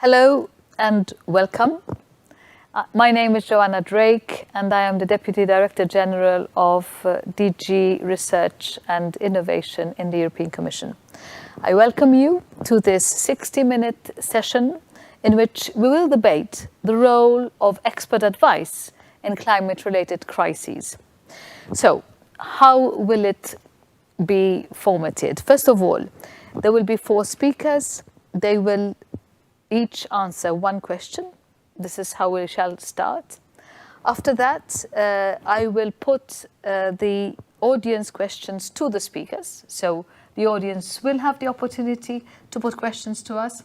Hello and welcome. My name is Joanna Drake and I am the Deputy Director General of DG Research and Innovation in the European Commission. I welcome you to this 60-minute session in which we will debate the role of expert advice in climate-related crises. So, how will it be formatted? First of all, there will be 4 speakers. They will each answer one question. This is how we shall start. After that, I will put the audience questions to the speakers. So the audience will have the opportunity to put questions to us.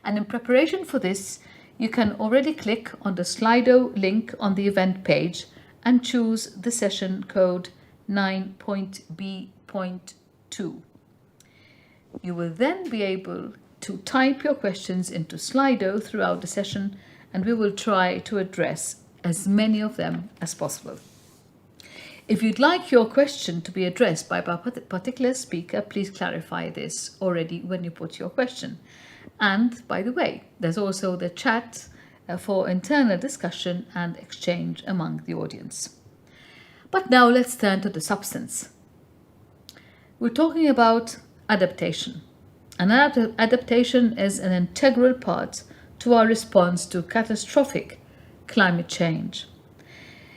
And in preparation for this, you can already click on the Slido link on the event page and choose the session code 9.B.2. You will then be able to type your questions into Slido throughout the session, and we will try to address as many of them as possible. If you'd like your question to be addressed by a particular speaker, please clarify this already when you put your question. And by the way, there's also the chat for internal discussion and exchange among the audience. But now let's turn to the substance. We're talking about adaptation. And adaptation is an integral part to our response to catastrophic climate change.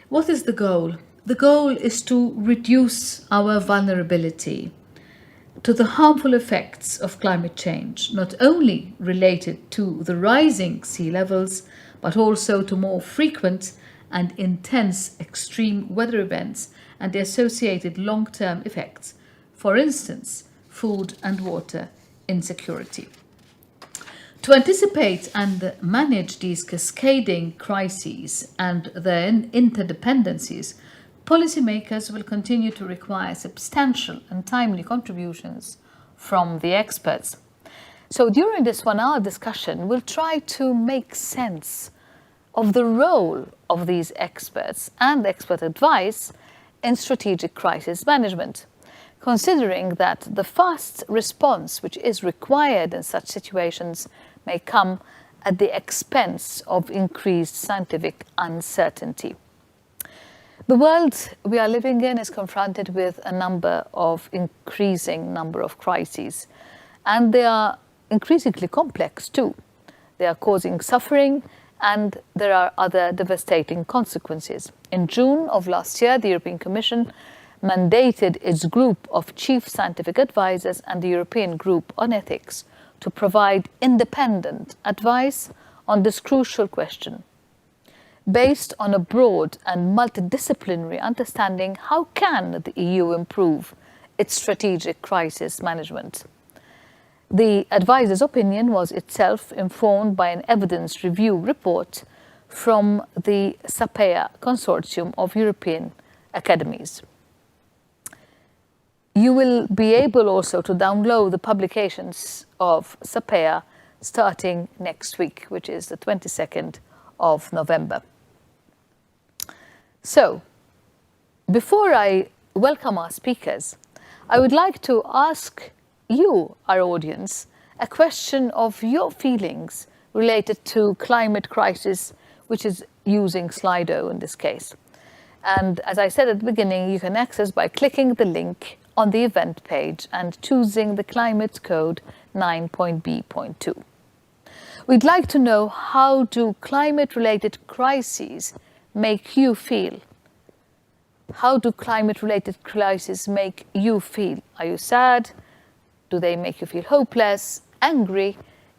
What is the goal? The goal is to reduce our vulnerability to the harmful effects of climate change, not only related to the rising sea levels, but also to more frequent and intense extreme weather events and the associated long-term effects, for instance, food and water insecurity. To anticipate and manage these cascading crises and their interdependencies, policymakers will continue to require substantial and timely contributions from the experts. So during this 1-hour discussion, we'll try to make sense of the role of these experts and expert advice in strategic crisis management, considering that the fast response which is required in such situations may come at the expense of increased scientific uncertainty. The world we are living in is confronted with increasing number of crises, and they are increasingly complex too. They are causing suffering, and there are other devastating consequences. In June of last year, the European Commission mandated its group of chief scientific advisors and the European Group on Ethics to provide independent advice on this crucial question. Based on a broad and multidisciplinary understanding, how can the EU improve its strategic crisis management? The advisor's opinion was itself informed by an evidence review report from the SAPEA consortium of European academies. You will be able also to download the publications of SAPEA starting next week, which is the 22nd of November. So, before I welcome our speakers, I would like to ask you, our audience, a question of your feelings related to climate crisis, which is using Slido in this case. And as I said at the beginning, you can access by clicking the link on the event page and choosing the climate code 9.B.2. We'd like to know, how do climate-related crises make you feel? How do climate-related crises make you feel? Are you sad? Do they make you feel hopeless, angry,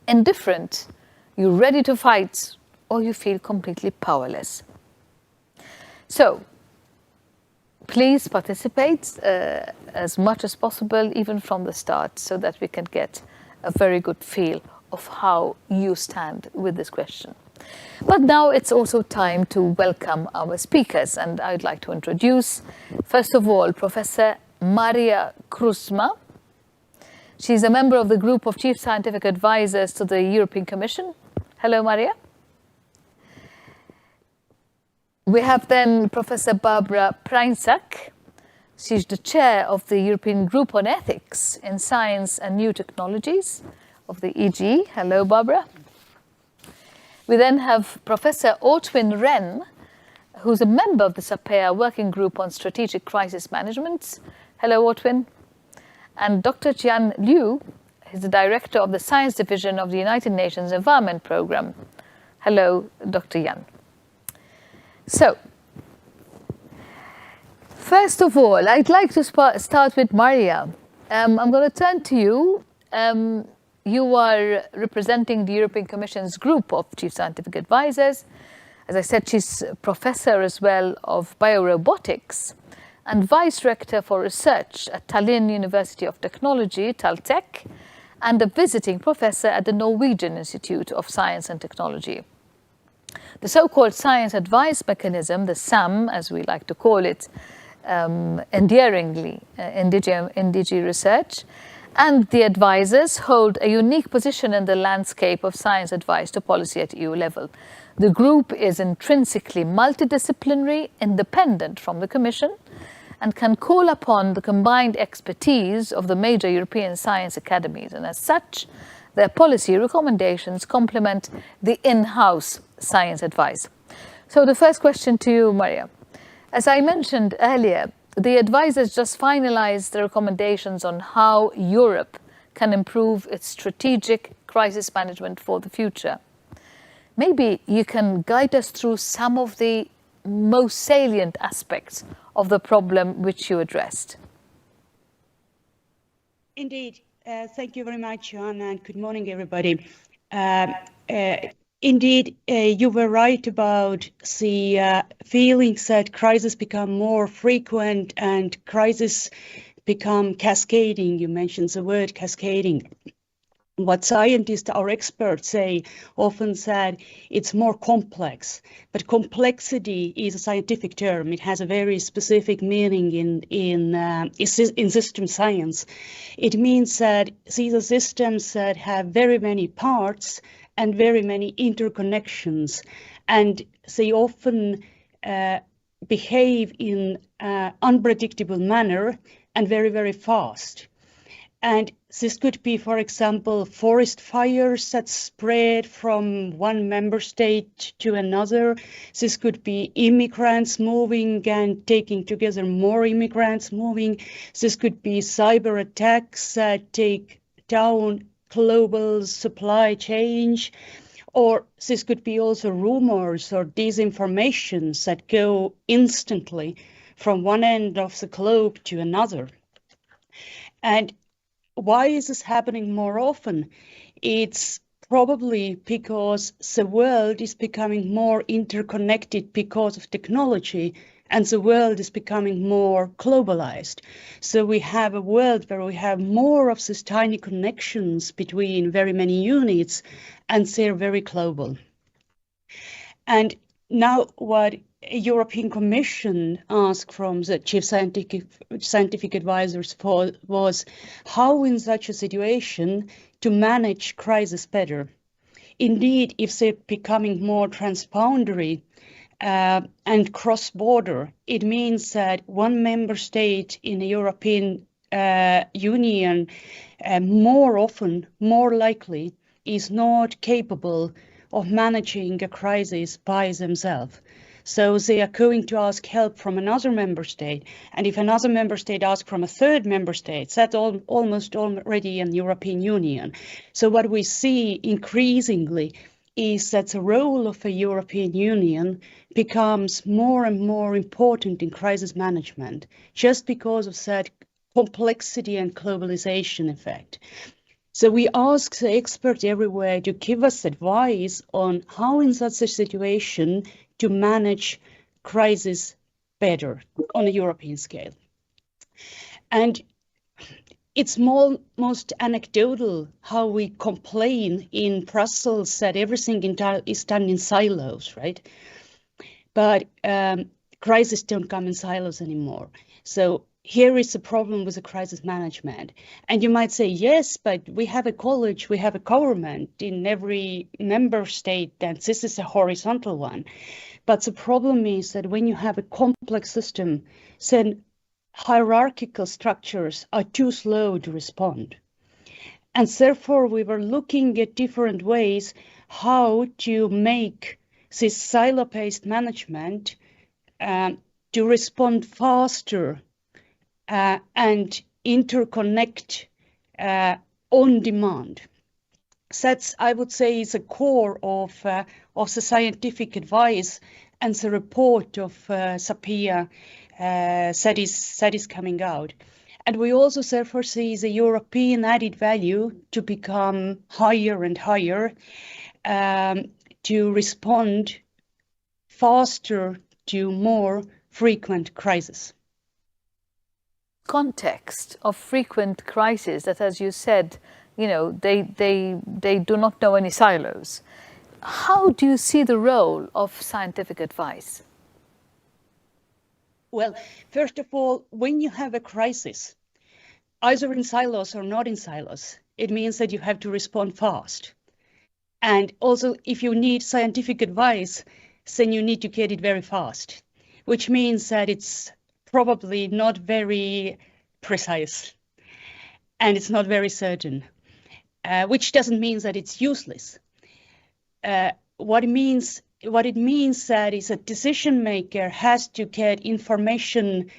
indifferent? You ready to fight, or you feel completely powerless? So, please participate as much as possible, even from the start, so that we can get a very good feel of how you stand with this question. But now it's also time to welcome our speakers, and I'd like to introduce, first of all, Professor Maria Kruzma. She's a member of the group of chief scientific advisors to the European Commission. Hello, Maria. We have then Professor Barbara Preinsak. She's the chair of the European Group on Ethics in Science and New Technologies of the EG. Hello, Barbara. We then have Professor Otwin Ren, who's a member of the SAPEA Working Group on Strategic Crisis Management. Hello, Otwin. And Dr. Jian Liu is the director of the Science Division of the United Nations Environment Programme. Hello, Dr. Yan. So, first of all, I'd like to start with Maria. I'm going to turn to you. You are representing the European Commission's group of Chief Scientific Advisors. As I said, she's professor as well of biorobotics and vice director for research at Tallinn University of Technology, TalTech, and a visiting professor at the Norwegian Institute of Science and Technology. The so-called science advice mechanism, the SAM, as we like to call it, endearingly in DG research, and the advisors hold a unique position in the landscape of science advice to policy at EU level. The group is intrinsically multidisciplinary, independent from the Commission, and can call upon the combined expertise of the major European science academies. And as such, their policy recommendations complement the in-house science advice. So the first question to you, Maria. As I mentioned earlier, the advisors just finalized the recommendations on how Europe can improve its strategic crisis management for the future. Maybe you can guide us through some of the most salient aspects of the problem which you addressed. Indeed. Thank you very much, Joanna, and good morning, everybody. Indeed, you were right about the feelings that crises become more frequent and crises become cascading. You mentioned the word cascading. What scientists, our experts say, often said it's more complex, but complexity is a scientific term. It has a very specific meaning in system science. It means that these are systems that have very many parts and very many interconnections, and they often behave in an unpredictable manner and very, very fast. And this could be, for example, forest fires that spread from one member state to another. This could be immigrants moving and taking together more immigrants moving. This could be cyber attacks that take down global supply chain. Or this could be also rumors or disinformations that go instantly from one end of the globe to another. And why is this happening more often? It's probably because the world is becoming more interconnected because of technology, and the world is becoming more globalized. So we have a world where we have more of these tiny connections between very many units, and they're very global. And now what European Commission asked from the chief scientific advisors was how in such a situation to manage crisis better. Indeed, if they're becoming more transboundary and cross-border, it means that one member state in the European Union more often, more likely, is not capable of managing a crisis by themselves. So they are going to ask help from another member state. And if another member state asks from a third member state, that's almost already in the European Union. So what we see increasingly is that the role of the European Union becomes more and more important in crisis management, just because of that complexity and globalization effect. So we ask the experts everywhere to give us advice on how in such a situation to manage crisis better on a European scale. And it's most anecdotal how we complain in Brussels that everything is done in silos, right? But crises don't come in silos anymore. So here is the problem with the crisis management. And you might say, yes, but we have a college, we have a government in every member state, and this is a horizontal one. But the problem is that when you have a complex system, then hierarchical structures are too slow to respond. And therefore, we were looking at different ways how to make this silo-based management to respond faster and interconnect on demand. That's, I would say, is a core of the scientific advice and the report of Sapia that is coming out. And we also therefore see the European added value to become higher and higher, to respond faster to more frequent crises. Context of frequent crises that, as you said, you know, they do not know any silos. How do you see the role of scientific advice? Well, first of all, when you have a crisis, either in silos or not in silos, it means that you have to respond fast. And also, if you need scientific advice, then you need to get it very fast, which means that it's probably not very precise and it's not very certain, which doesn't mean that it's useless. What it means that is a decision maker has to get information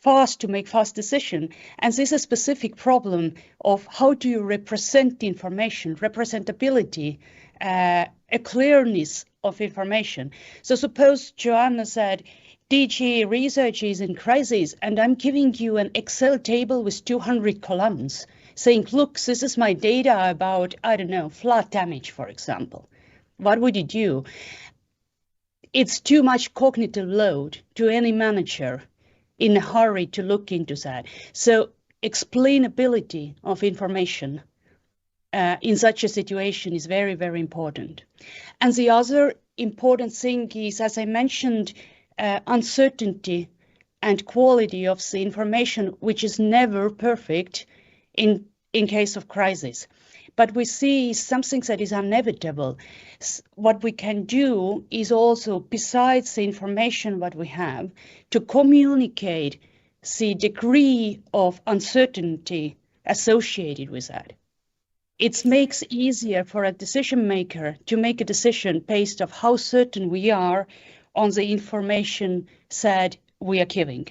fast to make fast decision. And this is a specific problem of how do you represent the information, representability, a clearness of information. So suppose Joanna said, DG research is in crisis, and I'm giving you an Excel table with 200 columns saying, look, this is my data about, I don't know, flood damage, for example. What would you do? It's too much cognitive load to any manager in a hurry to look into that. So explainability of information in such a situation is very, very important. And the other important thing is, as I mentioned, uncertainty and quality of the information, which is never perfect in case of crisis. But we see something that is inevitable. What we can do is also, besides the information what we have, to communicate the degree of uncertainty associated with that. It makes easier for a decision maker to make a decision based on how certain we are on the information that we are giving.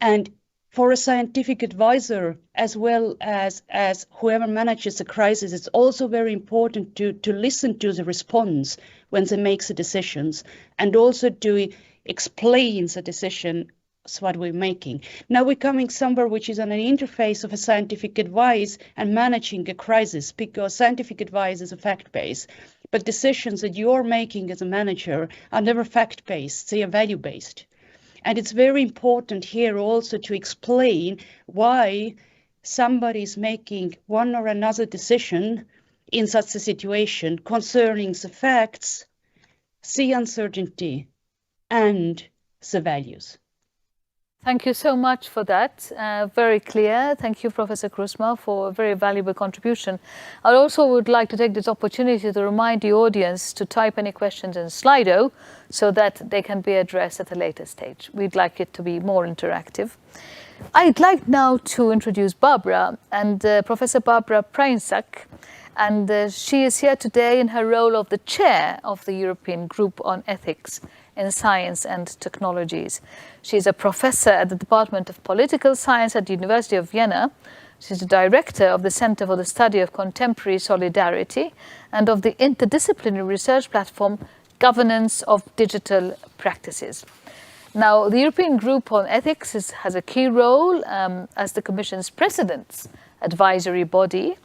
And for a scientific advisor, as well as whoever manages the crisis, it's also very important to listen to the response when they make the decisions, and also to explain the decision what we're making. Now we're coming somewhere which is on an interface of a scientific advice and managing a crisis, because scientific advice is a fact-based, but decisions that you're making as a manager are never fact-based, they are value-based. And it's very important here also to explain why somebody is making one or another decision in such a situation concerning the facts, the uncertainty, and the values. Thank you so much for that. Very clear. Thank you, Professor Krusma, for a very valuable contribution. I also would like to take this opportunity to remind the audience to type any questions in Slido so that they can be addressed at a later stage. We'd like it to be more interactive. I'd like now to introduce Barbara, and Professor Barbara Preinsak, and she is here today in her role of the chair of the European Group on Ethics in Science and Technologies. She is a professor at the Department of Political Science at the University of Vienna. She's the director of the Center for the Study of Contemporary Solidarity and of the interdisciplinary research platform Governance of Digital Practices. Now, the European Group on Ethics has a key role as the Commission's President's advisory body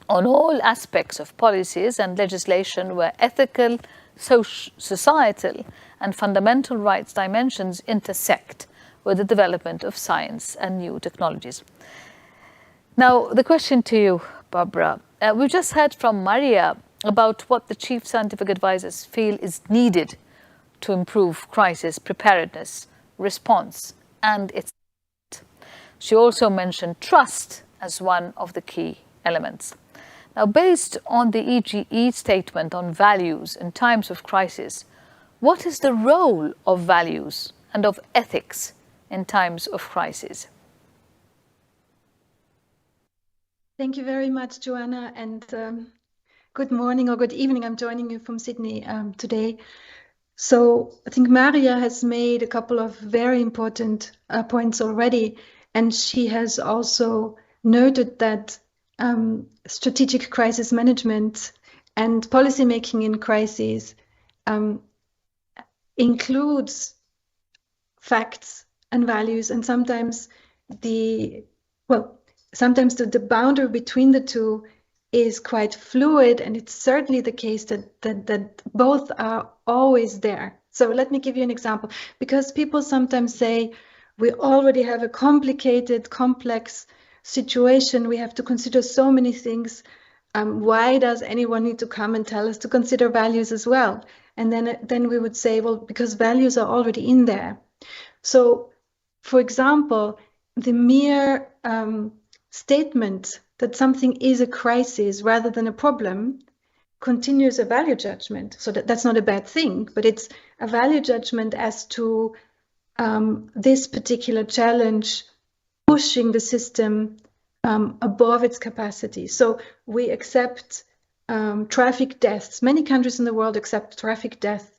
on all aspects of policies and legislation where ethical, societal and fundamental rights dimensions intersect with the development of science and new technologies. Now, the question to you, Barbara. We've just heard from Maria about what the chief scientific advisors feel is needed to improve crisis preparedness, response, and its. She also mentioned trust as one of the key elements. Now, based on the EGE statement on values in times of crisis, what is the role of values and of ethics in times of crisis? Thank you very much, Joanna, and Good morning or good evening. I'm joining you from Sydney today. So I think Maria has made a couple of very important points already, and she has also noted that strategic crisis management and policymaking in crises includes facts and values, and sometimes the boundary between the two is quite fluid, and it's certainly the case that both are always there. So let me give you an example, because people sometimes say we already have a complicated, complex situation. We have to consider so many things. Why does anyone need to come and tell us to consider values as well? And then we would say, well, because values are already in there. So, for example, the mere statement that something is a crisis rather than a problem continues a value judgment. So that's not a bad thing, but it's a value judgment as to this particular challenge pushing the system above its capacity. So we accept traffic deaths. Many countries in the world accept traffic death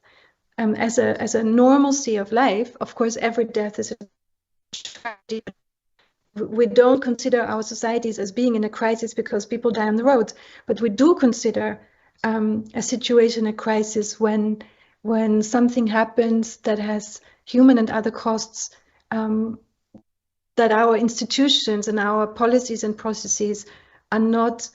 as a normalcy of life. Of course, every death is a tragedy. We don't consider our societies as being in a crisis because people die on the road, but we do consider a situation a crisis when something happens that has human and other costs that our institutions and our policies and processes are not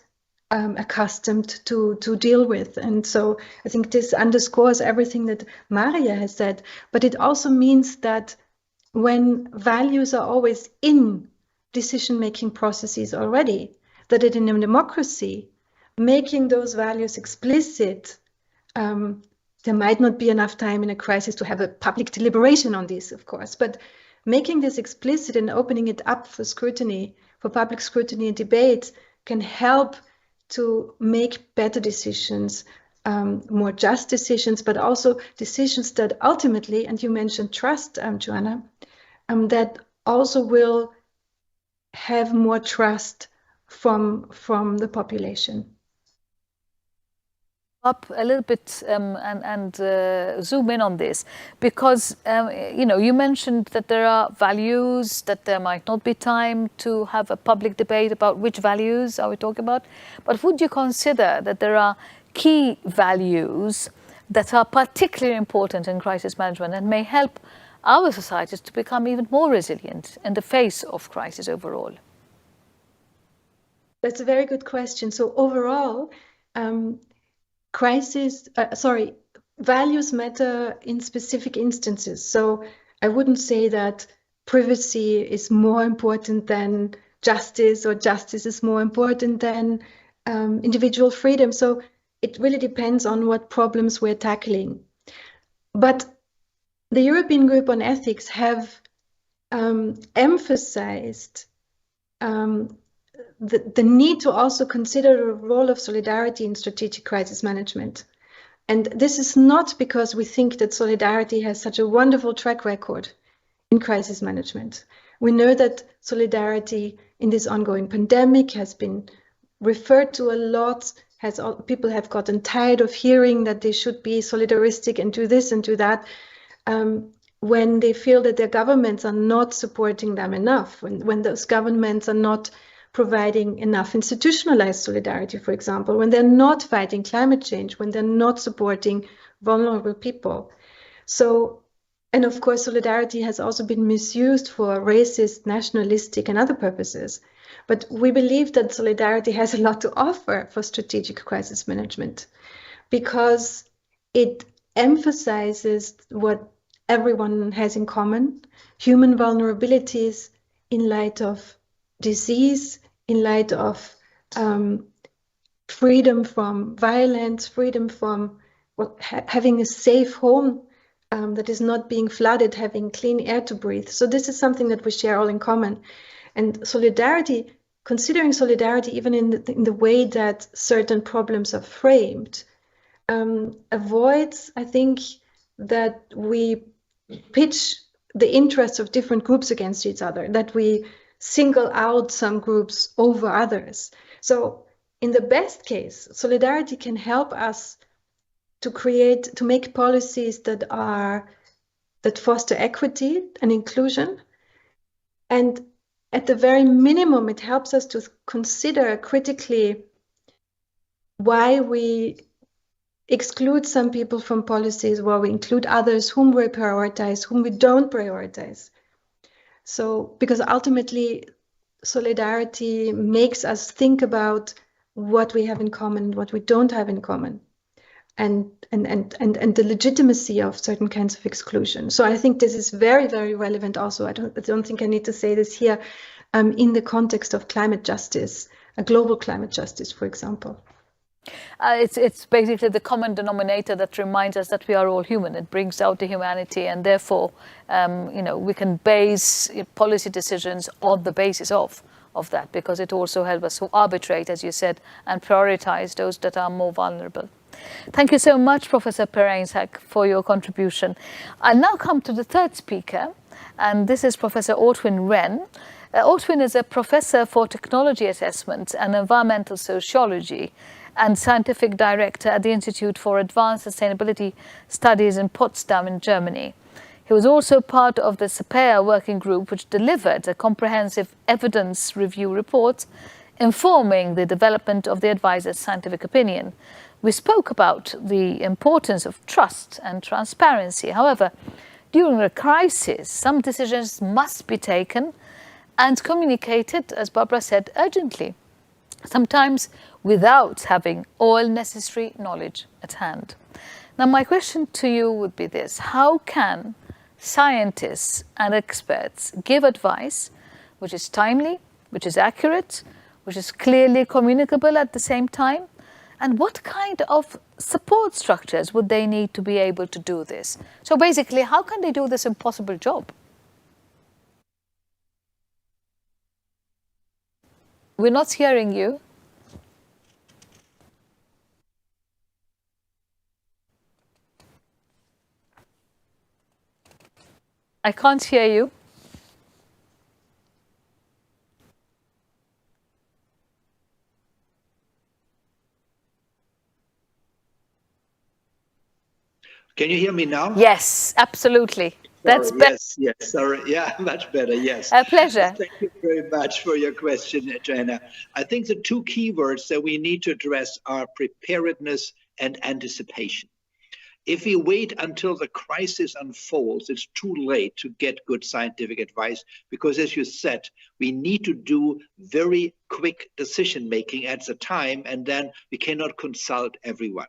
accustomed to deal with. And so I think this underscores everything that Maria has said, but it also means that when values are always in decision-making processes already, that in a democracy, making those values explicit, there might not be enough time in a crisis to have a public deliberation on this, of course, but making this explicit and opening it up for scrutiny, for public scrutiny and debate, can help to make better decisions, more just decisions, but also decisions that ultimately, and you mentioned trust, Joanna, that also will have more trust from the population. Up a little bit and zoom in on this, because you mentioned that there are values, that there might not be time to have a public debate about which values are we talking about, but would you consider that there are key values that are particularly important in crisis management and may help our societies to become even more resilient in the face of crisis overall? That's a very good question. So overall, values matter in specific instances. So I wouldn't say that privacy is more important than justice, or justice is more important than individual freedom. So it really depends on what problems we're tackling. But the European Group on Ethics have emphasized the need to also consider the role of solidarity in strategic crisis management. And this is not because we think that solidarity has such a wonderful track record in crisis management. We know that solidarity in this ongoing pandemic has been referred to a lot. People have gotten tired of hearing that they should be solidaristic and do this and do that, when they feel that their governments are not supporting them enough, when those governments are not providing enough institutionalized solidarity, for example, when they're not fighting climate change, when they're not supporting vulnerable people. So, and of course, solidarity has also been misused for racist, nationalistic, and other purposes. But we believe that solidarity has a lot to offer for strategic crisis management, because it emphasizes what everyone has in common: human vulnerabilities in light of disease, in light of freedom from violence, freedom from having a safe home that is not being flooded, having clean air to breathe. So this is something that we share all in common. And solidarity, considering solidarity even in the way that certain problems are framed, avoids, I think, that we pitch the interests of different groups against each other, that we single out some groups over others. So in the best case, solidarity can help us to make policies that foster equity and inclusion. And at the very minimum, it helps us to consider critically why we exclude some people from policies, why we include others, whom we prioritize, whom we don't prioritize. So, because ultimately, solidarity makes us think about what we have in common, what we don't have in common, and the legitimacy of certain kinds of exclusion. So I think this is very, very relevant also. I don't think I need to say this here, in the context of climate justice, a global climate justice, for example. It's basically the common denominator that reminds us that we are all human. It brings out the humanity, and therefore, we can base policy decisions on the basis of that, because it also helps us to arbitrate, as you said, and prioritize those that are more vulnerable. Thank you so much, Professor Pereinsack, for your contribution. I'll now come to the third speaker, and this is Professor Ortwin Wren. Ortwin is a professor for technology assessment and environmental sociology and scientific director at the Institute for Advanced Sustainability Studies in Potsdam in Germany. He was also part of the SAPEA working group, which delivered a comprehensive evidence review report informing the development of the advisor's scientific opinion. We spoke about the importance of trust and transparency. However, during a crisis, some decisions must be taken and communicated, as Barbara said, urgently, sometimes without having all necessary knowledge at hand. Now, my question to you would be this: how can scientists and experts give advice which is timely, which is accurate, which is clearly communicable at the same time? And what kind of support structures would they need to be able to do this? So basically, how can they do this impossible job? We're not hearing you. I can't hear you. Can you hear me now? Yes, absolutely. That's better. Yes, sorry. Yeah, much better, yes. A pleasure. Thank you very much for your question, Joanna. I think the two keywords that we need to address are preparedness and anticipation. If we wait until the crisis unfolds, it's too late to get good scientific advice, because as you said, we need to do very quick decision-making at the time, and then we cannot consult everyone.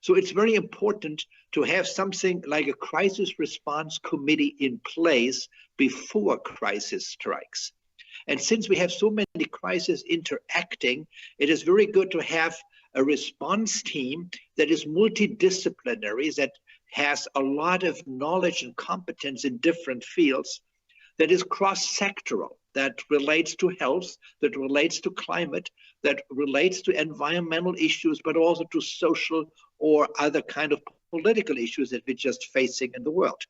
So it's very important to have something like a crisis response committee in place before crisis strikes. And since we have so many crises interacting, it is very good to have a response team that is multidisciplinary, that has a lot of knowledge and competence in different fields, that is cross-sectoral, that relates to health, that relates to climate, that relates to environmental issues, but also to social or other kind of political issues that we're just facing in the world.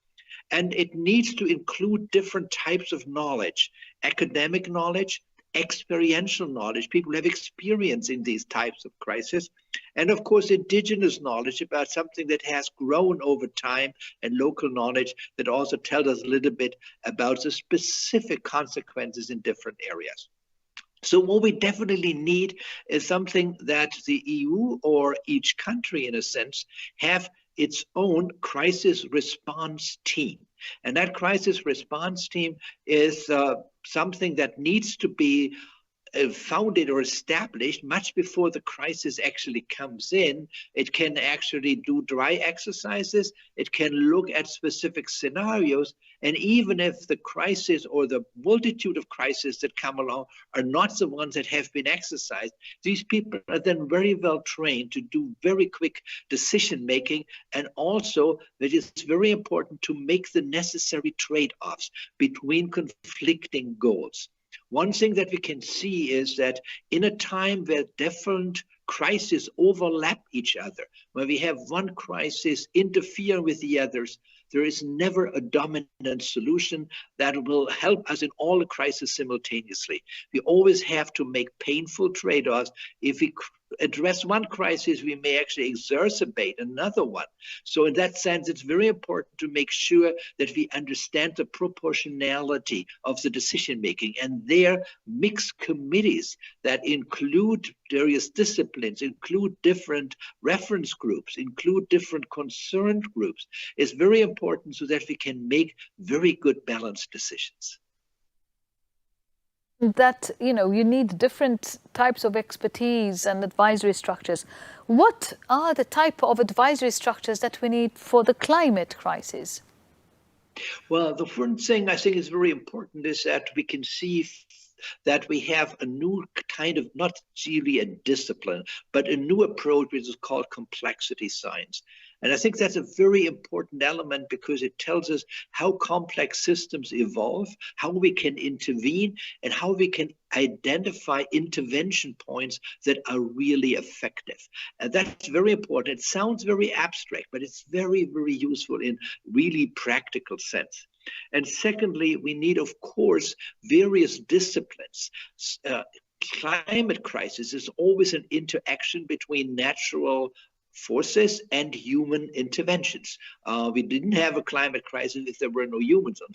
And it needs to include different types of knowledge: academic knowledge, experiential knowledge, people who have experience in these types of crises, and of course indigenous knowledge about something that has grown over time, and local knowledge that also tells us a little bit about the specific consequences in different areas. So what we definitely need is something that the EU or each country, in a sense, have its own crisis response team. And that crisis response team is something that needs to be founded or established much before the crisis actually comes in. It can actually do dry exercises. It can look at specific scenarios. And even if the crisis or the multitude of crises that come along are not the ones that have been exercised, these people are then very well trained to do very quick decision making. And also, it is very important to make the necessary trade-offs between conflicting goals. One thing that we can see is that in a time where different crises overlap each other, where we have one crisis interfere with the others, There is never a dominant solution that will help us in all the crises simultaneously. We always have to make painful trade-offs. If we address one crisis, we may actually exacerbate another one. So in that sense, it's very important to make sure that we understand the proportionality of the decision making, and there mixed committees that include various disciplines, include different reference groups, include different concerned groups, is very important so that we can make very good balanced decisions. That, you know, you need different types of expertise and advisory structures. What are the type of advisory structures that we need for the climate crisis? Well, the first thing I think is very important is that we can see that we have a new kind of, not really a discipline, but a new approach which is called complexity science. And I think that's a very important element because it tells us how complex systems evolve, how we can intervene, and how we can identify intervention points that are really effective. And that's very important. It sounds very abstract, but it's very, very useful in really practical sense. And secondly, we need, of course, various disciplines. Climate crisis is always an interaction between natural forces and human interventions. We didn't have a climate crisis if there were no humans on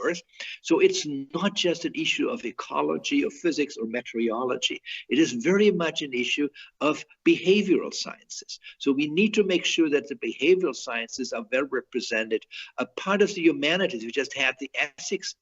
Earth. So it's not just an issue of ecology or physics or meteorology. It is very much an issue of behavioral sciences. So we need to make sure that the behavioral sciences are well represented. A part of the humanities, we just had the ethics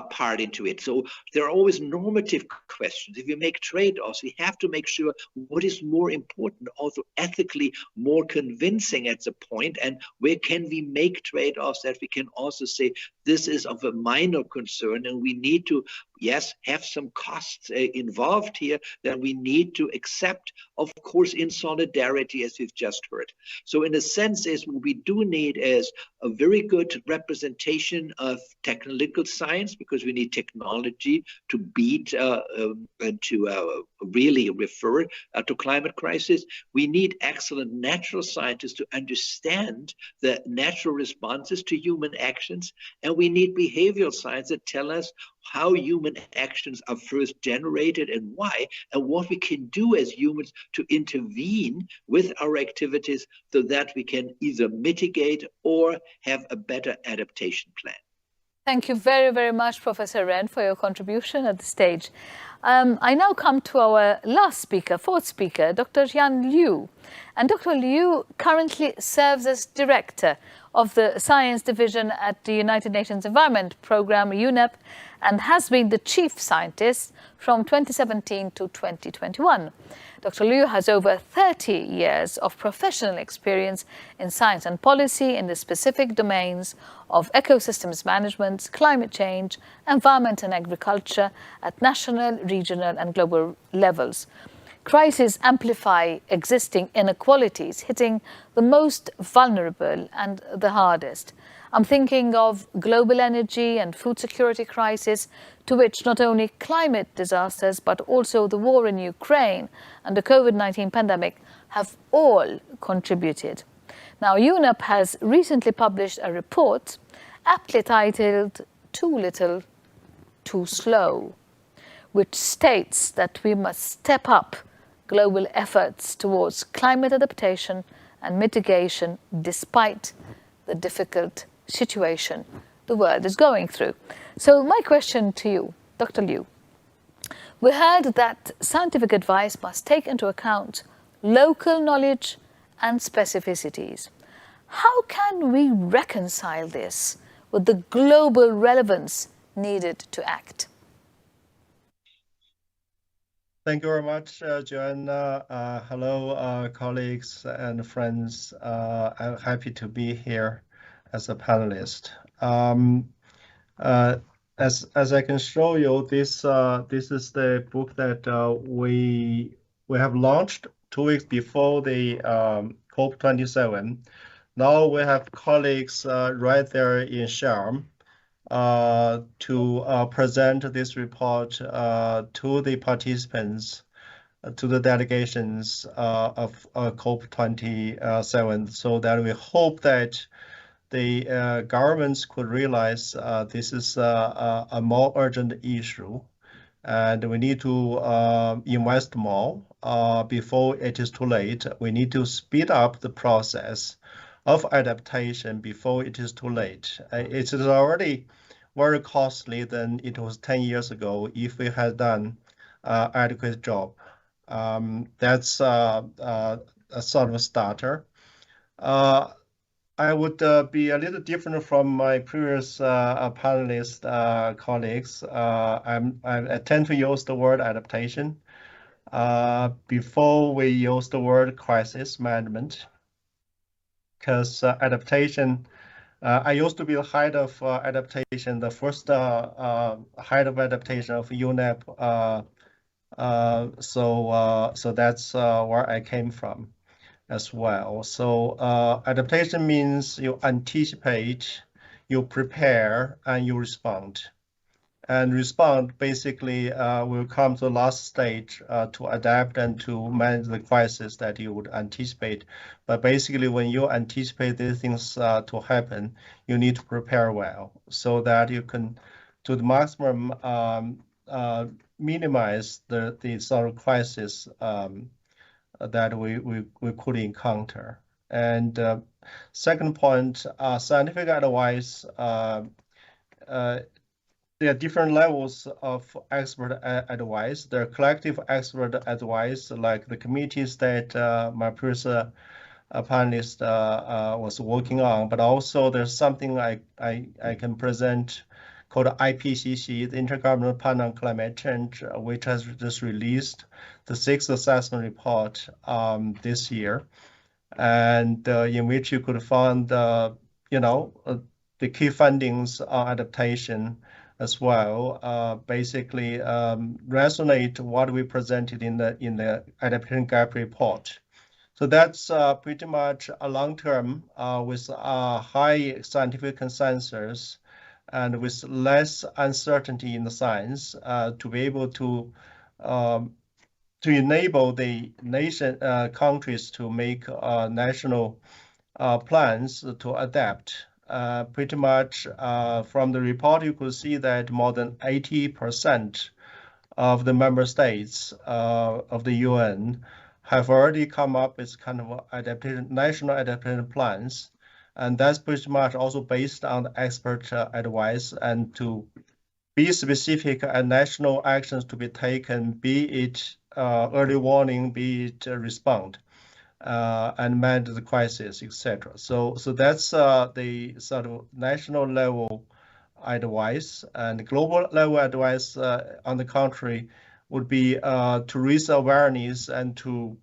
part into it. So there are always normative questions. If you make trade-offs, we have to make sure what is more important, also ethically more convincing at the point, and where can we make trade-offs that we can also say this is of a minor concern and we need to, yes, have some costs involved here that we need to accept, of course, in solidarity, as we've just heard. So in a sense, is what we do need is a very good representation of technical science, because we need technology to beat and to really refer to climate crisis. We need excellent natural scientists to understand the natural responses to human actions. And we need behavioral science that tell us how human actions are first generated and why, and what we can do as humans to intervene with our activities so that we can either mitigate or have a better adaptation plan. Thank you very, very much, Professor Ren, for your contribution at this stage. I now come to our last speaker, fourth speaker, Dr. Yan Liu. And Dr. Liu currently serves as director of the Science Division at the United Nations Environment Programme, UNEP, and has been the chief scientist from 2017 to 2021. Dr. Liu has over 30 years of professional experience in science and policy in the specific domains of ecosystems management, climate change, environment and agriculture at national, regional and global levels. Crises amplify existing inequalities, hitting the most vulnerable and the hardest. I'm thinking of global energy and food security crisis, to which not only climate disasters, but also the war in Ukraine and the COVID-19 pandemic have all contributed. Now, UNEP has recently published a report aptly titled "Too Little, Too Slow," which states that we must step up global efforts towards climate adaptation and mitigation despite the difficult situation the world is going through. So my question to you, Dr. Liu, we heard that scientific advice must take into account local knowledge and specificities. How can we reconcile this with the global relevance needed to act? Thank you very much, Joanna. Hello, colleagues and friends. I'm happy to be here as a panelist. As I can show you, this is the book that we have launched 2 weeks before the COP27. Now we have colleagues right there in Sharm to present this report to the participants, to the delegations of COP27, so that we hope that the governments could realize this is a more urgent issue, and we need to invest more before it is too late. We need to speed up the process of adaptation before it is too late. It is already very costly than it was 10 years ago if we had done adequate job. That's a sort of a starter. I would be a little different from my previous panelist colleagues. I tend to use the word adaptation before we use the word crisis management, because adaptation, I used to be the head of adaptation, the first head of adaptation of UNEP. So that's where I came from as well. So adaptation means you anticipate, you prepare, and you respond. And respond basically will come to the last stage to adapt and to manage the crisis that you would anticipate. But basically, when you anticipate these things to happen, you need to prepare well so that you can, to the maximum, minimize the sort of crisis that we could encounter. And second point, scientific advice, there are different levels of expert advice. There are collective expert advice, like the committees that my previous panelist was working on, but also there's something I can present called IPCC, the Intergovernmental Panel on Climate Change, which has just released the 6th assessment report this year, and in which you could find, the key findings on adaptation as well. Basically, resonate what we presented in the adaptation gap report. So that's pretty much a long term with high scientific consensus and with less uncertainty in the science to be able to enable the countries to make national plans to adapt. Pretty much from the report, you could see that more than 80% of the member states of the UN have already come up with kind of national adaptation plans. And that's pretty much also based on the expert advice and to be specific and national actions to be taken, be it early warning, be it respond. And manage the crisis, etc. So that's the sort of national level advice, and global level advice, on the contrary, would be to raise awareness and to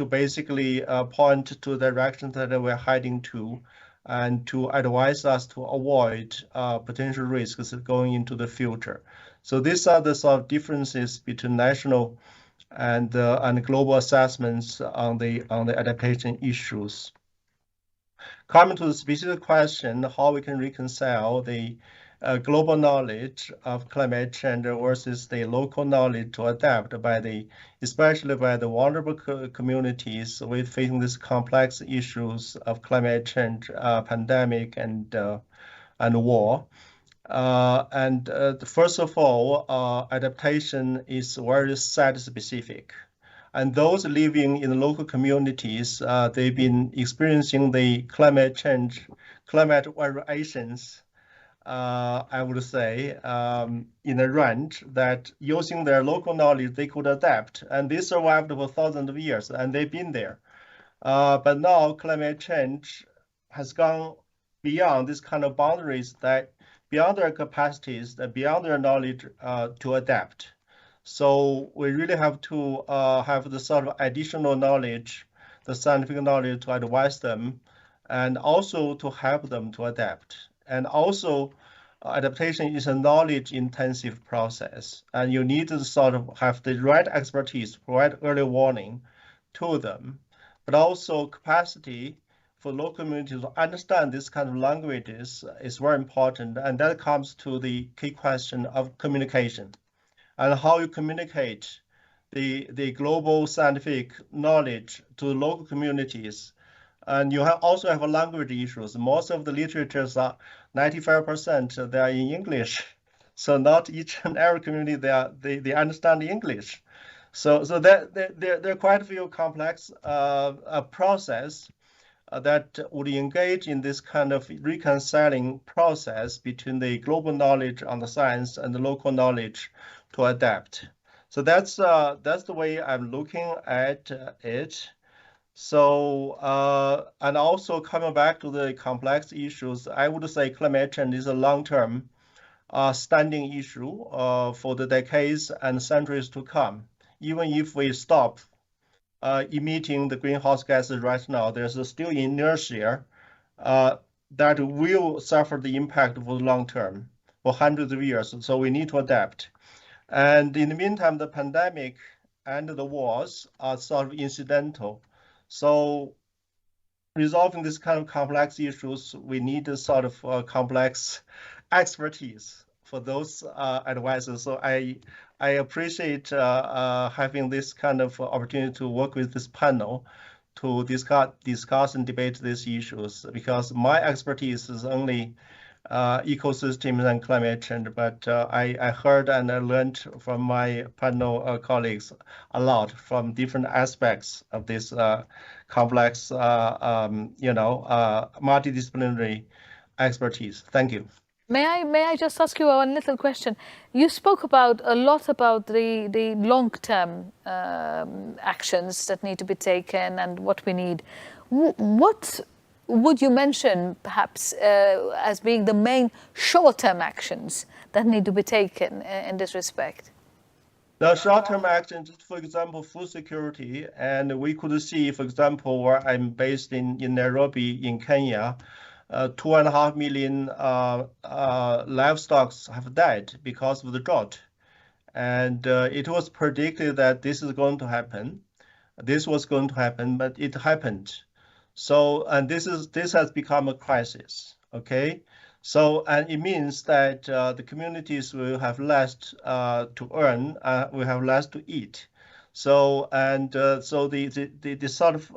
basically point to the direction that we're heading to, and to advise us to avoid potential risks going into the future. So these are the sort of differences between national and global assessments on the adaptation issues. Coming to the specific question, how we can reconcile the global knowledge of climate change versus the local knowledge to adapt especially by the vulnerable communities with facing these complex issues of climate change, pandemic, and war. First of all, adaptation is very site specific. And those living in the local communities, they've been experiencing the climate variations, I would say, in a range that using their local knowledge, they could adapt. And they survived for thousands of years, and they've been there. But now climate change has gone beyond these kind of boundaries, that beyond their capacities, beyond their knowledge to adapt. So we really have to have the sort of additional knowledge, the scientific knowledge to advise them, and also to help them to adapt. And also, adaptation is a knowledge-intensive process, and you need to sort of have the right expertise, provide early warning to them, but also capacity for local communities to understand this kind of languages is very important, and that comes to the key question of communication and how you communicate the global scientific knowledge to local communities And you also have language issues. Most of the literatures are 95% they are in English. So not each and every community they understand English. So there are quite a few complex process that would engage in this kind of reconciling process between the global knowledge on the science and the local knowledge to adapt. So that's the way I'm looking at it. So and also coming back to the complex issues, I would say climate change is a long-term standing issue for the decades and centuries to come. Even if we stop emitting the greenhouse gases right now, there's still inertia that will suffer the impact for the long term, for hundreds of years. So we need to adapt. And in the meantime, the pandemic and the wars are sort of incidental. So resolving this kind of complex issues, we need a sort of complex expertise for those advisors. So I appreciate having this kind of opportunity to work with this panel to discuss and debate these issues, because my expertise is only ecosystems and climate change, but I heard and I learned from my panel colleagues a lot from different aspects of this complex, multidisciplinary expertise. Thank you. May I just ask you one little question? You spoke a lot about the long-term actions that need to be taken and what we need. What would you mention perhaps as being the main short-term actions that need to be taken in this respect? The short-term actions, for example, food security, and we could see, for example, where I'm based in Nairobi, in Kenya, 2.5 million livestock have died because of the drought. And it was predicted that this is going to happen. This was going to happen, but it happened. So, and this has become a crisis, okay? So, and it means that the communities will have less to earn, will have less to eat. So, and so the sort of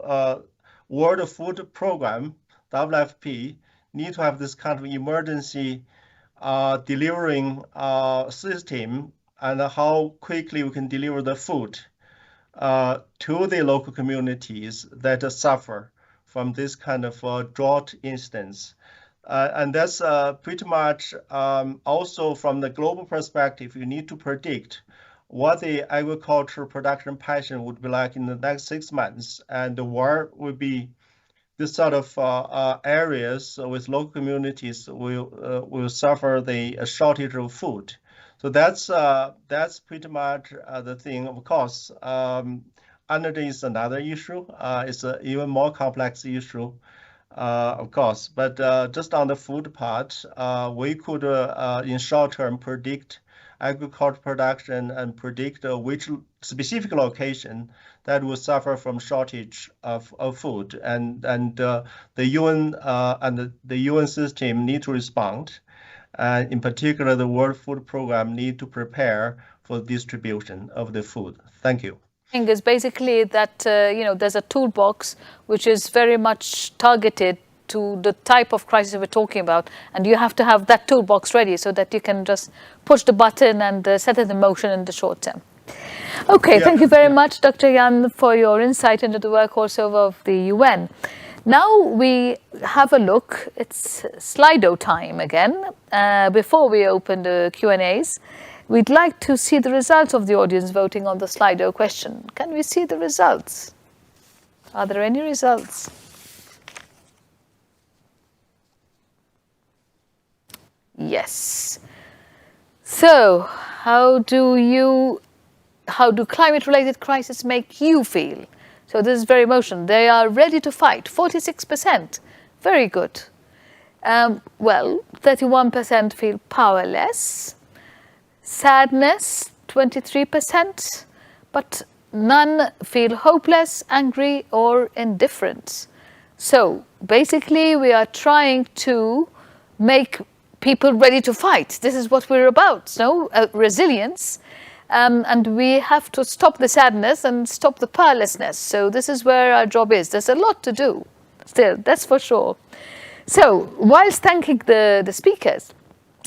World Food Program, WFP, need to have this kind of emergency delivering system, and how quickly we can deliver the food to the local communities that suffer from this kind of drought instance. And that's pretty much also from the global perspective, you need to predict what the agricultural production pattern would be like in the next 6 months, and where will be this sort of areas with local communities will suffer the shortage of food. So that's pretty much the thing. Of course, energy is another issue. It's an even more complex issue, of course. But just on the food part, we could, in short term, predict agricultural production and predict which specific location that will suffer from shortage of food, and the UN and the UN system need to respond. In particular, the World Food Program need to prepare for distribution of the food. Thank you. Is basically that there's a toolbox which is very much targeted to the type of crisis we're talking about, and you have to have that toolbox ready so that you can just push the button and set it in motion in the short term. Okay, yeah. Thank you very much, Dr. Yan, for your insight into the work also of the UN. Now we have a look. It's Slido time again. Before we open the Q&As, we'd like to see the results of the audience voting on the Slido question. Can we see the results? Are there any results? Yes. So, how do climate-related crises make you feel? So this is very emotional. They are ready to fight, 46%. Very good. Well, 31% feel powerless. Sadness, 23%. But none feel hopeless, angry, or indifferent. So basically, we are trying to make people ready to fight. This is what we're about, no? Resilience. And we have to stop the sadness and stop the powerlessness. So this is where our job is. There's a lot to do. still, that's for sure. So, whilst thanking the speakers,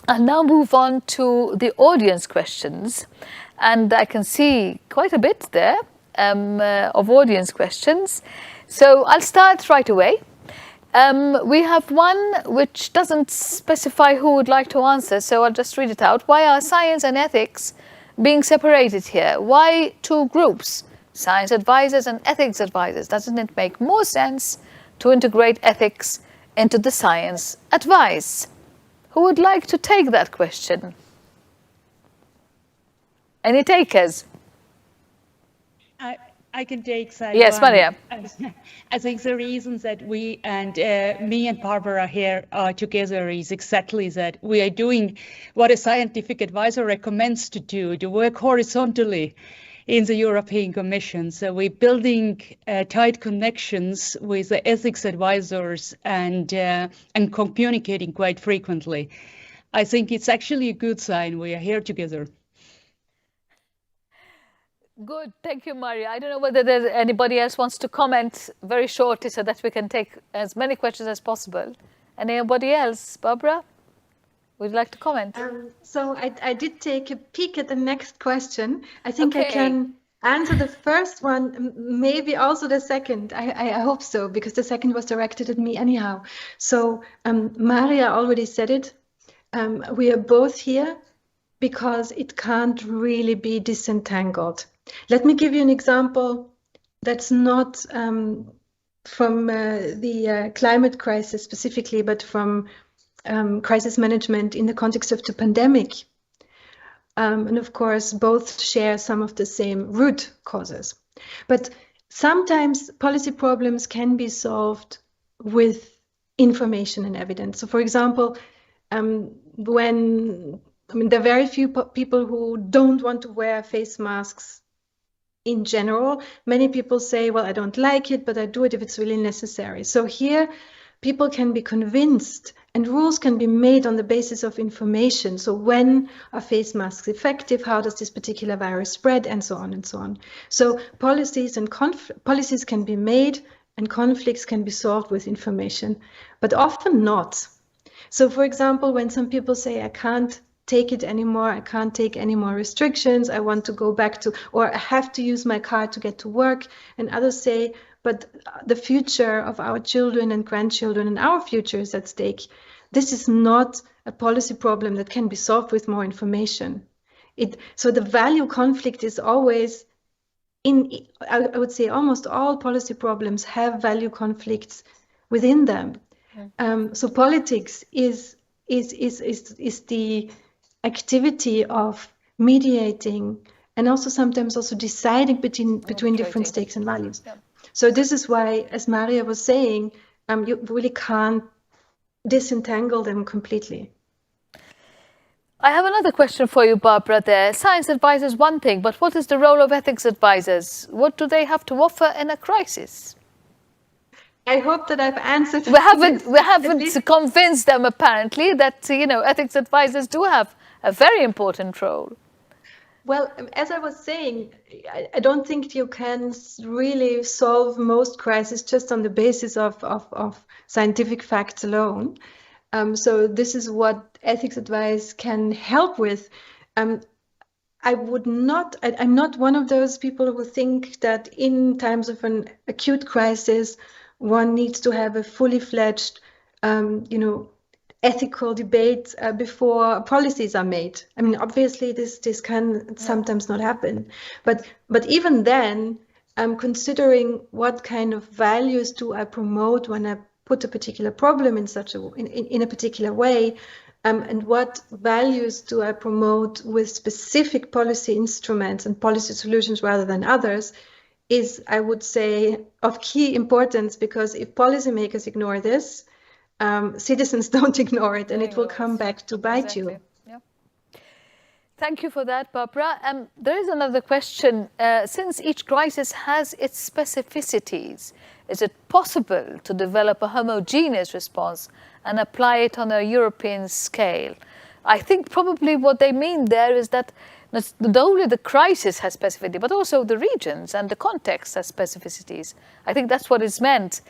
I'll now move on to the audience questions. And I can see quite a bit there of audience questions. So I'll start right away. We have one which doesn't specify who would like to answer, so I'll just read it out. Why are science and ethics being separated here? Why two groups, science advisors and ethics advisors? Doesn't it make more sense to integrate ethics into the science advice? Who would like to take that question? Any takers? I can take that. Yes, one. Maria. I think the reason that we and me and Barbara here are together is exactly that we are doing what a scientific advisor recommends to do, to work horizontally in the European Commission. So we're building tight connections with the ethics advisors and communicating quite frequently. I think it's actually a good sign we are here together. Good, thank you, Maria. I don't know whether there's anybody else wants to comment very shortly so that we can take as many questions as possible. Anybody else? Barbara, would you like to comment? So I did take a peek at the next question. I think I Okay. can answer the first one, maybe also the second. I hope so, because the second was directed at me anyhow. So Maria already said it. We are both here because it can't really be disentangled. Let me give you an example that's not from the climate crisis specifically, but from crisis management in the context of the pandemic. And of course, both share some of the same root causes. But sometimes policy problems can be solved with information and evidence. So for example, there are very few people who don't want to wear face masks in general. Many people say, well, I don't like it, but I do it if it's really necessary. So here, people can be convinced and rules can be made on the basis of information. So when are face masks effective? How does this particular virus spread? And so on and so on. So policies and policies can be made and conflicts can be solved with information, but often not. So for example, when some people say, I can't take it anymore, I can't take any more restrictions, I want to go back to, or I have to use my car to get to work, and others say, but the future of our children and grandchildren and our future is at stake. This is not a policy problem that can be solved with more information. So the value conflict is always I would say almost all policy problems have value conflicts within them. So politics is the activity of mediating and also sometimes also deciding between different stakes and values. Yeah. So this is why, as Maria was saying, you really can't disentangle them completely. I have another question for you, Barbara, there. Science advisors one thing, but what is the role of ethics advisors? What do they have to offer in a crisis? I hope that I've answered. We haven't convinced them, apparently, that ethics advisors do have a very important role. Well, as I was saying, I don't think you can really solve most crises just on the basis of scientific facts alone. So this is what ethics advice can help with. I'm not one of those people who think that in times of an acute crisis, one needs to have a fully fledged, ethical debate before policies are made. I mean, obviously, this can sometimes not happen. But even then, I'm considering what kind of values do I promote when I put a particular problem in a particular way, and what values do I promote with specific policy instruments and policy solutions rather than others, is, I would say, of key importance, because if policymakers ignore this, citizens don't ignore it, and it will come back to bite you. Yeah. Thank you for that, Barbara. There is another question. Since each crisis has its specificities, is it possible to develop a homogeneous response and apply it on a European scale? I think probably what they mean there is that not only the crisis has specificity, but also the regions and the context has specificities. I think that's what is meant.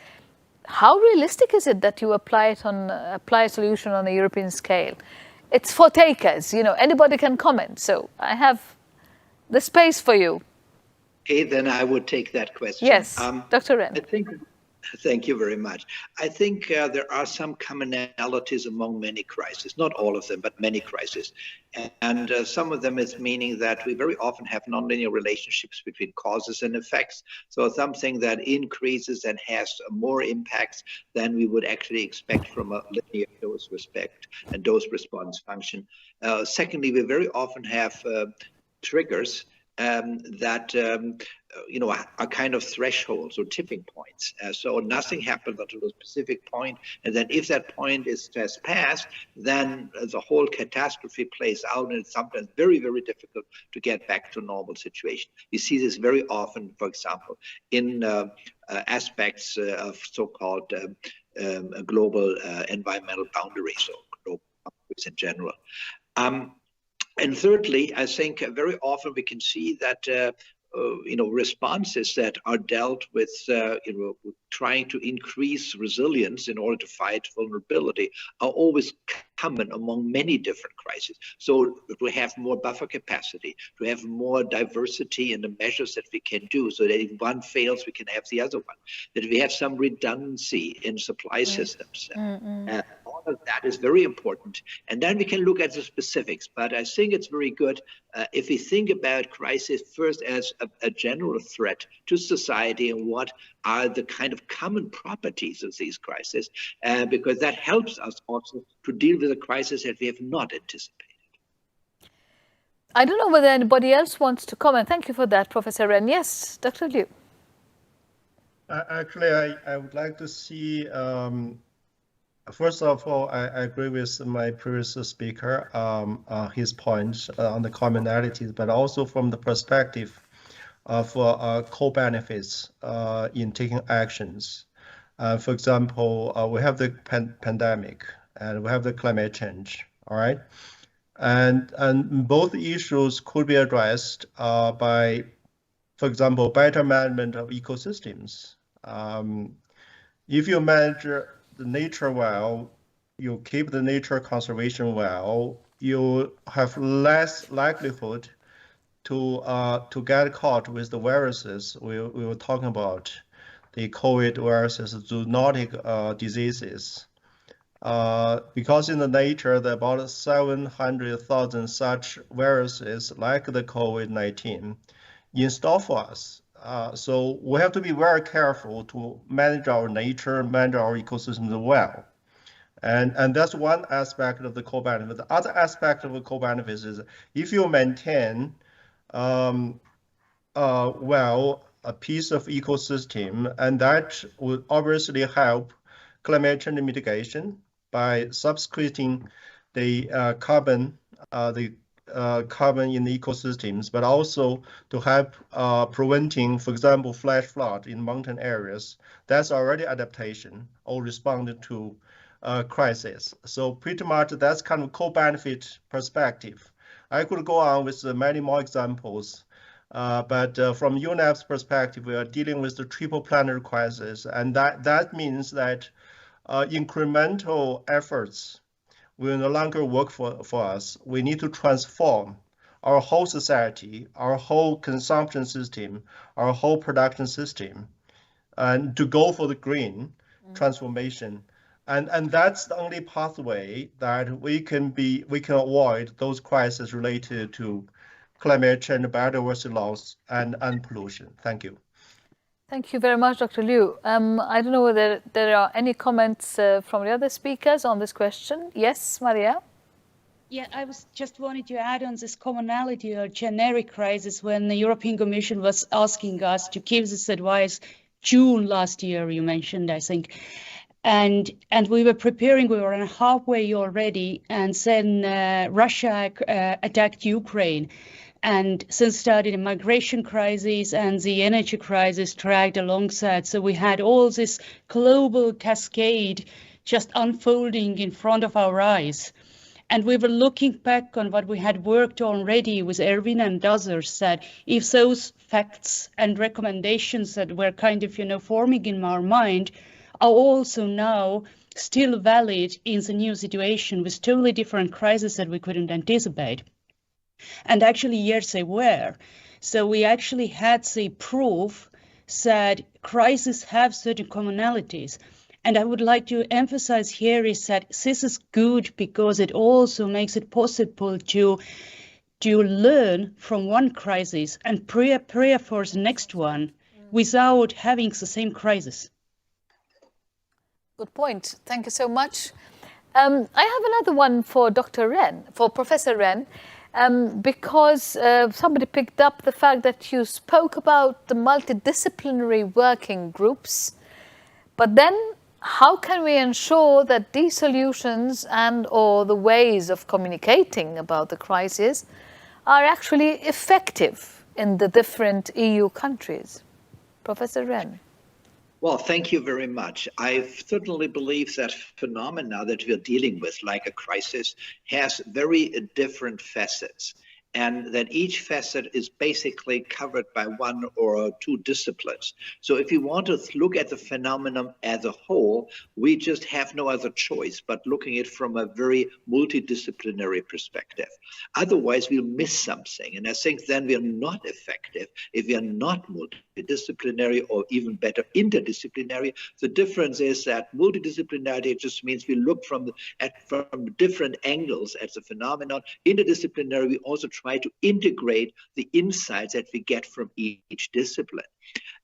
how realistic is it that you apply a solution on a European scale? It's for takers, anybody can comment. So I have the space for you. Okay, then I would take that question. Yes, Dr. Wren. Thank you very much. I think there are some commonalities among many crises, not all of them, but many crises. And some of them is meaning that we very often have nonlinear relationships between causes and effects. So something that increases and has more impacts than we would actually expect from a linear dose respect and dose response function. Secondly, we very often have triggers that are kind of thresholds or tipping points. So nothing happens until a specific point, and then if that point is just passed, then the whole catastrophe plays out, and it's sometimes very, very difficult to get back to normal situation. You see this very often, for example, in aspects of so-called global environmental boundaries, or global boundaries in general. And thirdly, I think very often we can see that responses that are dealt with, trying to increase resilience in order to fight vulnerability are always common among many different crises. So to have more buffer capacity, to have more diversity in the measures that we can do, so that if one fails, we can have the other one, that we have some redundancy in supply systems. All of that is very important. And then we can look at the specifics. But I think it's very good if we think about crisis first as a general threat to society and what are the kind of common properties of these crises, because that helps us also to deal with a crisis that we have not anticipated. I don't know whether anybody else wants to comment. Thank you for that, Professor Wren. Yes, Dr. Liu. Actually, I would like to see, first of all, I agree with my previous speaker, his point on the commonalities, but also from the perspective of co-benefits in taking actions. For example, we have the pandemic and we have the climate change, all right? And both issues could be addressed by, for example, better management of ecosystems. If you manage the nature well, you keep the nature conservation well, you have less likelihood to get caught with the viruses we were talking about, the COVID viruses, zoonotic diseases. Because in the nature, there are about 700,000 such viruses like the COVID-19 in store for us. So we have to be very careful to manage our nature, manage our ecosystems well. And that's one aspect of the co-benefit. The other aspect of the co-benefits is if you maintain a piece of ecosystem, and that would obviously help climate change mitigation by substituting the carbon in the ecosystems, but also to help preventing, for example, flash flood in mountain areas. That's already adaptation or responding to crisis. So pretty much that's kind of co-benefit perspective. I could go on with many more examples, but from UNEP's perspective, we are dealing with the triple planetary crisis, and that means that incremental efforts will no longer work for us. We need to transform our whole society, our whole consumption system, our whole production system, and to go for the green transformation. And that's the only pathway that we can avoid those crises related to climate change, biodiversity loss, and pollution. Thank you. Thank you very much, Dr. Liu. I don't know whether there are any comments from the other speakers on this question. Yes, Maria? Yeah, I was just wanted to add on this commonality or generic crisis when the European Commission was asking us to give this advice June last year, you mentioned, I think. And we were preparing, we were on halfway already, and then Russia attacked Ukraine. And since started a migration crisis and the energy crisis dragged alongside. So we had all this global cascade just unfolding in front of our eyes. And we were looking back on what we had worked already with Erwin and others, that if those facts and recommendations that were kind of, forming in our mind also now still valid in the new situation with totally different crises that we couldn't anticipate. And actually, yes, they were. So we actually had the proof that crises have certain commonalities. And I would like to emphasize here is that this is good because it also makes it possible to learn from one crisis and prepare for the next one without having the same crisis. Good point. Thank you so much. I have another one for Dr. Wren, for Professor Wren, because somebody picked up the fact that you spoke about the multidisciplinary working groups, but then how can we ensure that these solutions and or the ways of communicating about the crisis are actually effective in the different EU countries? Professor Wren. Well, thank you very much. I certainly believe that phenomena that we're dealing with, like a crisis, has very different facets, and that each facet is basically covered by one or two disciplines. So if you want to look at the phenomenon as a whole, we just have no other choice but looking at it from a very multidisciplinary perspective. Otherwise, we'll miss something. And I think then we're not effective if we are not multidisciplinary, or even better, interdisciplinary. The difference is that multidisciplinarity just means we look from different angles at the phenomenon. Interdisciplinary, we also try to integrate the insights that we get from each discipline.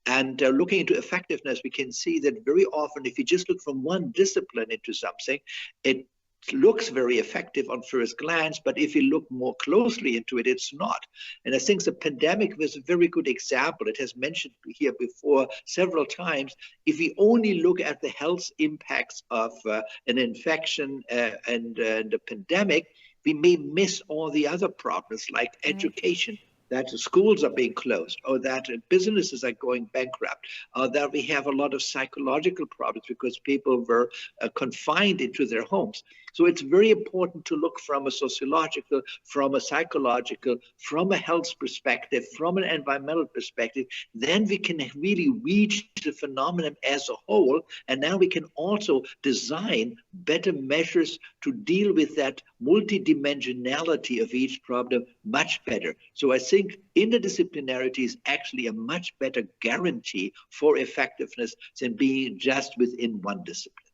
And looking into effectiveness, we can see that very often, if you just look from one discipline into something, it looks very effective on first glance, but if you look more closely into it, it's not. And I think the pandemic was a very good example. It has mentioned here before several times. If we only look at the health impacts of an infection and a pandemic, we may miss all the other problems like education, that schools are being closed, or that businesses are going bankrupt, or that we have a lot of psychological problems because people were confined into their homes. So it's very important to look from a sociological, from a psychological, from a health perspective, from an environmental perspective. Then we can really reach the phenomenon as a whole. And now we can also design better measures to deal with that multidimensionality of each problem much better. So I think interdisciplinarity is actually a much better guarantee for effectiveness than being just within one discipline.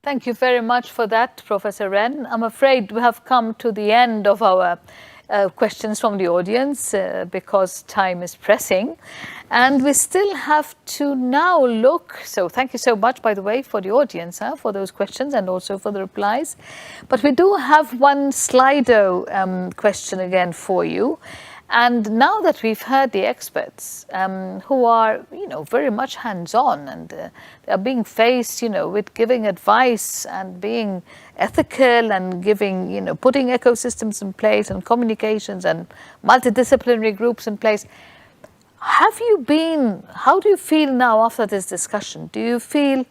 Thank you very much for that, Professor Wren. I'm afraid we have come to the end of our questions from the audience because time is pressing. And we still have to now look, so thank you so much, by the way, for the audience, for those questions and also for the replies. But we do have one Slido question again for you. And now that we've heard the experts who are, very much hands-on and they are being faced, with giving advice and being ethical and giving, putting ecosystems in place and communications and multidisciplinary groups in place, how do you feel now after this discussion? Do you feel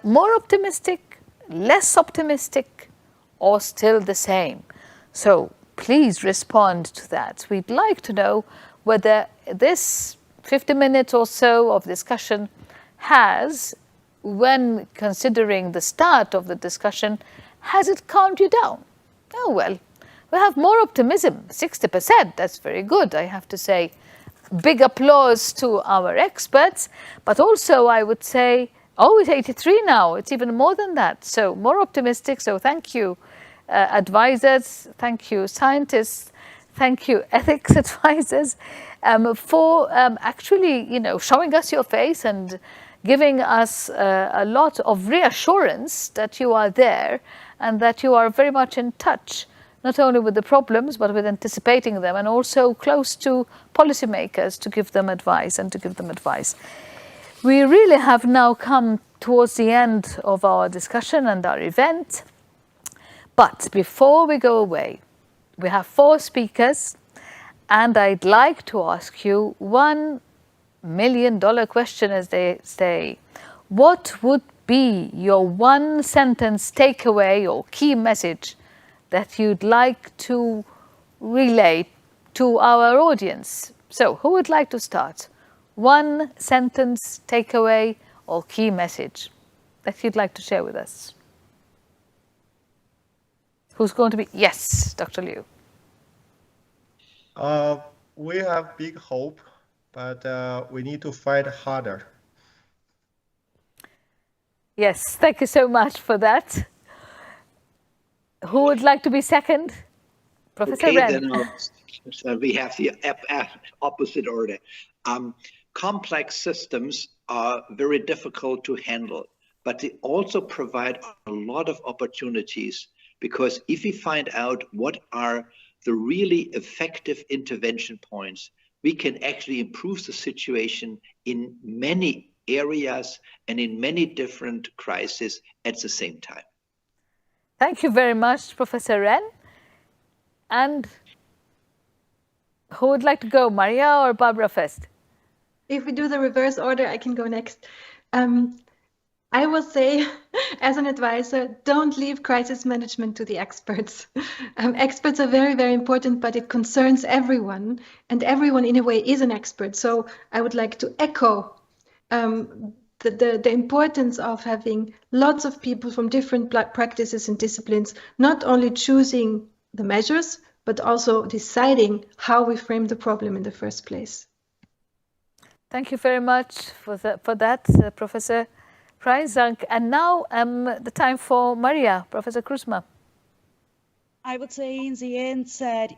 more optimistic, less optimistic, or still the same? So please respond to that. We'd like to know whether this 50 minutes or so of discussion has, when considering the start of the discussion, has it calmed you down? Oh, well, we have more optimism, 60%. That's very good, I have to say. Big applause to our experts, but also I would say, it's 83 now. It's even more than that. So more optimistic. So thank you. Advisors, thank you scientists, thank you ethics advisors for actually, showing us your face and giving us a lot of reassurance that you are there and that you are very much in touch, not only with the problems, but with anticipating them and also close to policymakers to give them advice and to give them advice. We really have now come towards the end of our discussion and our event. But before we go away, we have 4 speakers, and I'd like to ask you $1 million question, as they say. What would be your one-sentence takeaway or key message that you'd like to relay to our audience? So who would like to start? One-sentence takeaway or key message that you'd like to share with us? Who's going to be? Yes, Dr. Liu. We have big hope, but we need to fight harder. Yes, thank you so much for that. Who would like to be second? Professor Okay, Ren. then so we have the opposite order. Complex systems are very difficult to handle, but they also provide a lot of opportunities, because if we find out what are the really effective intervention points, we can actually improve the situation in many areas and in many different crises at the same time. Thank you very much, Professor Ren. And who would like to go, Maria or Barbara first? If we do the reverse order, I can go next. I will say, as an advisor, don't leave crisis management to the experts. Experts are very, very important, but it concerns everyone, and everyone in a way is an expert. So I would like to echo the importance of having lots of people from different practices and disciplines, not only choosing the measures, but also deciding how we frame the problem in the first place. Thank you very much for that, Professor Preissank. And now the time for Maria, Professor Krusma. I would say in the end that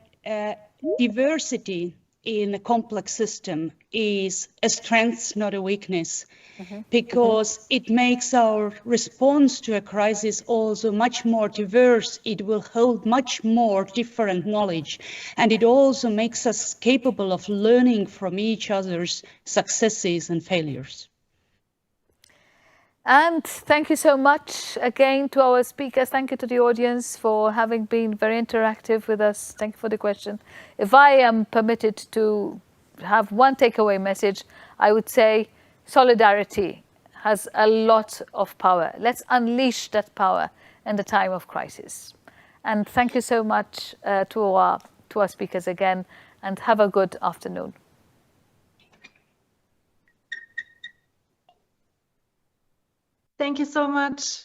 diversity in a complex system is a strength, not a weakness, because it makes our response to a crisis also much more diverse. It will hold much more different knowledge, and it also makes us capable of learning from each other's successes and failures. And thank you so much again to our speakers. Thank you to the audience for having been very interactive with us. Thank you for the question. If I am permitted to have one takeaway message, I would say solidarity has a lot of power. Let's unleash that power in the time of crisis. And thank you so much to our speakers again, and have a good afternoon. Thank you so much.